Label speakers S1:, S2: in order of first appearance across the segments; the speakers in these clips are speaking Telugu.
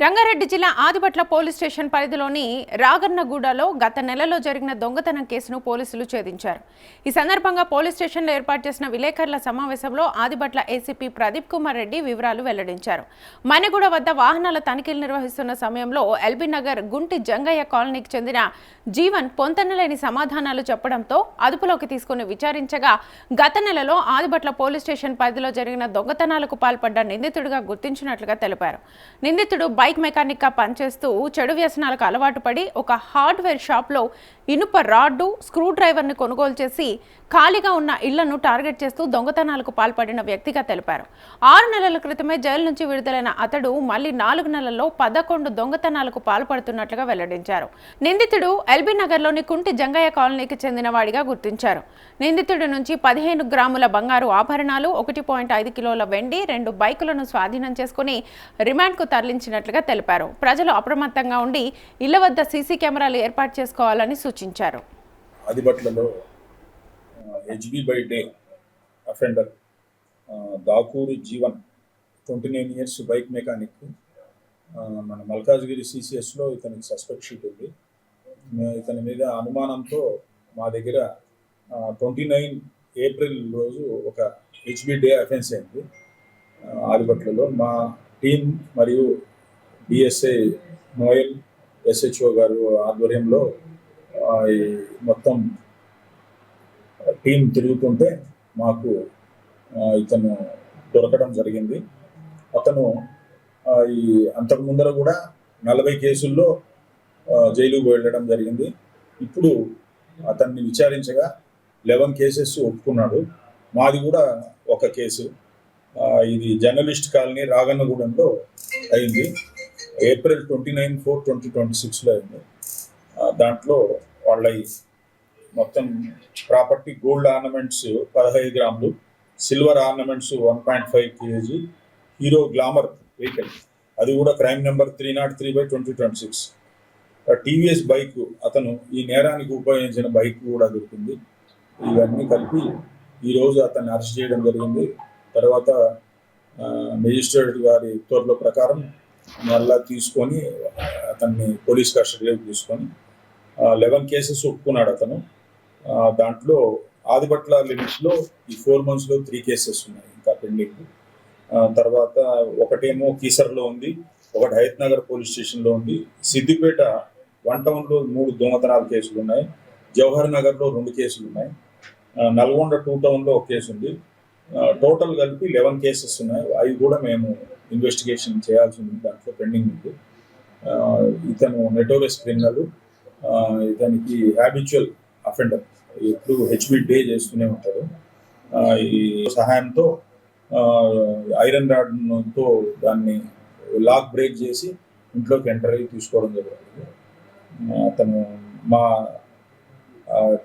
S1: రంగారెడ్డి జిల్లా ఆదిబట్ల పోలీస్ స్టేషన్ పరిధిలోని రాగన్నగూడలో గత నెలలో జరిగిన దొంగతనం కేసును పోలీసులు ఛేదించారు. ఈ సందర్భంగా పోలీస్ స్టేషన్లో ఏర్పాటు చేసిన విలేకరుల సమావేశంలో ఆదిబట్ల ఏసీపీ ప్రదీప్ కుమార్ రెడ్డి వివరాలు వెల్లడించారు. మణిగూడ వద్ద వాహనాల తనిఖీలు నిర్వహిస్తున్న సమయంలో ఎల్బీ నగర్ గుంటి జంగయ్య కాలనీకి చెందిన జీవన్ పొంతనలేని సమాధానాలు చెప్పడంతో అదుపులోకి తీసుకుని విచారించగా గత నెలలో ఆదిబట్ల పోలీస్ స్టేషన్ పరిధిలో జరిగిన దొంగతనాలకు పాల్పడ్డ నిందితుడిగా గుర్తించినట్లుగా తెలిపారు. నిందితుడు బైక్ మెకానిక్ గా పనిచేస్తూ చెడు వ్యసనాలకు అలవాటు పడి ఒక హార్డ్వేర్ షాప్లో ఇనుప రాడ్డు స్క్రూ డ్రైవర్ని కొనుగోలు చేసి ఖాళీగా ఉన్న ఇళ్లను టార్గెట్ చేస్తూ దొంగతనాలకు పాల్పడిన వ్యక్తిగా తెలిపారు. 6 నెలల క్రితమే జైలు నుంచి విడుదలైన అతడు మళ్లీ 4 నెలల్లో 11 దొంగతనాలకు పాల్పడుతున్నట్లుగా వెల్లడించారు. నిందితుడు ఎల్బీ నగర్లోని కుంటి జంగయ్య కాలనీకి చెందిన వాడిగా గుర్తించారు. నిందితుడి నుంచి 15 గ్రాముల బంగారు ఆభరణాలు, 1.5 కిలోల వెండి, 2 బైకులను స్వాధీనం చేసుకుని రిమాండ్కు తరలించినట్లుగా తెలిపారు. ప్రజలు అప్రమత్తంగా ఉండి ఇళ్ల వద్ద సీసీ కెమెరాలు ఏర్పాటు చేసుకోవాలని సూచించారు.
S2: ఆదిబట్లలో HB by day offender Dakuri Jeevan 29 years bike mechanic మన మల్కాజ్గిరి సిసిఎస్లో ఇతనికి సస్పెక్ట్ షీట్ ఉంది. ఇతని మీద అనుమానంతో మా దగ్గర 29 ఏప్రిల్ రోజు ఒక హెచ్బీ డే అఫెన్స్ అయింది ఆదిబట్లలో. మా టీం మరియు డిఎస్ఐ నోయల్ ఎస్హెచ్ఓ గారు ఆధ్వర్యంలో మొత్తం టీం తిరుగుతుంటే మాకు ఇతను దొరకడం జరిగింది. అతను ఈ అంతకు ముందర కూడా 40 కేసుల్లో జైలుకు వెళ్ళడం జరిగింది. ఇప్పుడు అతన్ని విచారించగా 11 కేసెస్ ఒప్పుకున్నాడు. మాది కూడా ఒక కేసు, ఇది జర్నలిస్ట్ కాలనీ రాగన్నగూడెంలో అయింది. ఏప్రిల్ 29/4/2026లో అయింది. దాంట్లో వాళ్ళ మొత్తం ప్రాపర్టీ గోల్డ్ ఆర్నమెంట్స్ 15 గ్రాములు, silver ornaments 1.5 kg, hero glamour vehicle, అది కూడా క్రైమ్ నెంబర్ 303/2026. టీవీఎస్ బైక్, అతను ఈ నేరానికి ఉపయోగించిన బైక్ కూడా దొరికింది. ఇవన్నీ కలిపి ఈరోజు అతన్ని అరెస్ట్ చేయడం జరిగింది. తర్వాత మెజిస్ట్రేట్ గారి ఉత్తర్వుల ప్రకారం మళ్ళా తీసుకొని అతన్ని పోలీస్ కస్టడీలోకి తీసుకొని 11 కేసెస్ ఒప్పుకున్నాడు అతను. దాంట్లో ఆదిబట్ల లిమిట్స్లో ఈ 4 monthsలో 3 కేసెస్ ఉన్నాయి ఇంకా పెండింగ్. తర్వాత ఒకటేమో కీసర్లో ఉంది, ఒకటి హయత్ నగర్ పోలీస్ స్టేషన్లో ఉంది, సిద్దిపేట 1 టౌన్లో 3 దొంగతనాల కేసులు ఉన్నాయి, జవహర్ నగర్లో 2 కేసులు ఉన్నాయి, నల్గొండ 2 టౌన్లో 1 కేసు ఉంది. టోటల్ కలిపి 11 కేసెస్ ఉన్నాయి. అవి కూడా మేము ఇన్వెస్టిగేషన్ చేయాల్సి ఉంది, దాంట్లో పెండింగ్ ఉంది. ఇతను నెటోరియస్ క్రిమినల్, ఇతనికి హ్యాబిచువల్ అఫెండర్, ఎప్పుడు హెచ్బీ డే చేస్తూనే ఉంటారు. ఈ సహాయంతో ఐరన్ రాడ్తో దాన్ని లాక్ బ్రేక్ చేసి ఇంట్లోకి ఎంటర్ అయ్యి తీసుకోవడం జరుగుతుంది. అతను మా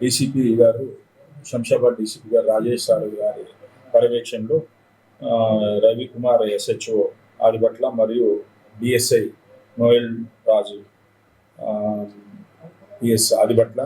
S2: డీసీపీ గారు, శంషాబాద్ డీసీపీ గారు రాజేష్ సార్ గారి పర్యవేక్షణలో రవికుమార్ ఎస్హెచ్ఓ ఆదిబట్ల మరియు డిఎస్ఐ నోయల్ రాజు పిఎస్ ఆదిబట్ల